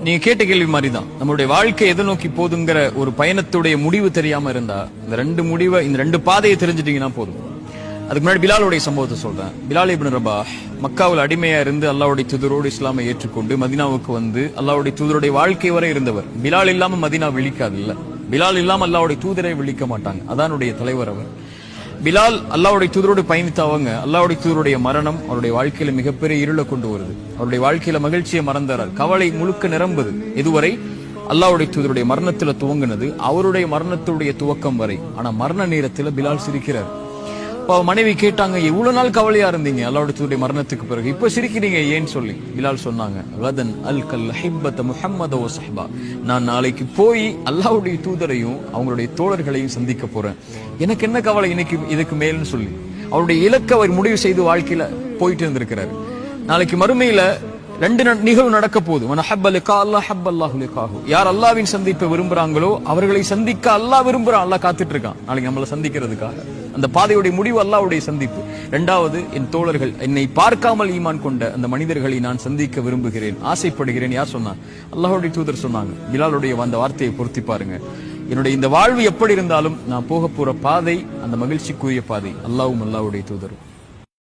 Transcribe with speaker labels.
Speaker 1: நீங்க கேட்ட கேள்வி மாதிரி தான். நம்மளுடைய வாழ்க்கை எதை நோக்கி போதுங்கிற ஒரு பயணத்துடைய முடிவு தெரியாம இருந்தா, இந்த ரெண்டு பாதையை தெரிஞ்சிட்டீங்கன்னா போதும். அதுக்கு முன்னாடி பிலாலுடைய சம்பவத்தை சொல்றேன். பிலால் இப்னு ரபாஹ் மக்காவில் அடிமையா இருந்து அல்லாஹ்வுடைய தூதரோடு இஸ்லாமை ஏற்றுக்கொண்டு மதீனாவுக்கு வந்து அல்லாஹ்வுடைய தூதருடைய வாழ்க்கை வரை இருந்தவர். பிலால் இல்லாம மதீனா விழிக்காது இல்ல. பிலால் இல்லாம அல்லாஹ்வுடைய தூதரை விழிக்க மாட்டாங்க. அதானுடைய தலைவர் அவர். பிலால் அல்லாஹ்வுடைய தூதரோடு பயணித்தவங்க. அல்லாஹ்வுடைய தூதருடைய மரணம் அவருடைய வாழ்க்கையில மிகப்பெரிய இருளை கொண்டு வருது. அவருடைய வாழ்க்கையில மகிழ்ச்சியை மறந்தார். கவலை முழுக்க நிரம்புது. இதுவரை அல்லாஹ்வுடைய தூதருடைய மரணத்துல துவங்கினது அவருடைய மரணத்துடைய துவக்கம் வரை. ஆனா மரண நேரத்துல பிலால் சிரிக்கிறார். மனைவி கேட்டாங்க, இவ்வளவு நாள் கவலையா இருந்தீங்க அல்லாஹ்வுடைய தூதருடைய மரணத்துக்கு பிறகு, இப்ப சிரிக்கிறீங்க ஏன்னு சொல்லி. பிலால் சொன்னாங்க, கதன் அல்கல் ஹிப்பத முஹம்மத வ ஸஹ்பா, நான் நாளைக்கு போய் அல்லாஹ்வுடைய தூதரையும் அவங்களுடைய தோழர்களையும் சந்திக்க போறேன். எனக்கு என்ன கவலை இன்னைக்கு இதுக்கு மேல்னு சொல்லி அவருடைய இலக்கை அவர் முடிவு செய்து வாழ்க்கையில போயிட்டு இருந்திருக்கிறாரு. நாளைக்கு மறுமையில ரெண்டு நிகழ்வு நடக்க போகுது. யார் அல்லாஹ்வின் சந்திப்பை விரும்புறாங்களோ அவர்களை சந்திக்க அல்லாஹ் விரும்புறான். அல்லாஹ் காத்துட்டு இருக்கான் நாளைக்கு நம்மளை சந்திக்கிறதுக்காக. அந்த பாதையுடைய முடிவு அல்லாஹ்வுடைய சந்திப்பு. இரண்டாவது, என் தோழர்கள், என்னை பார்க்காமல் ஈமான் கொண்ட அந்த மனிதர்களை நான் சந்திக்க விரும்புகிறேன், ஆசைப்படுகிறேன். யார் சொன்னா? அல்லாஹ்வுடைய தூதர் சொன்னாங்க. பிலாலுடைய அந்த வார்த்தையை பொருத்தி பாருங்க. என்னுடைய இந்த வாழ்வு எப்படி இருந்தாலும் நான் போக போற பாதை அந்த மகிழ்ச்சிக்குரிய பாதை. அல்லாஹ்வும் அல்லாஹ்வுடைய தூதரும்.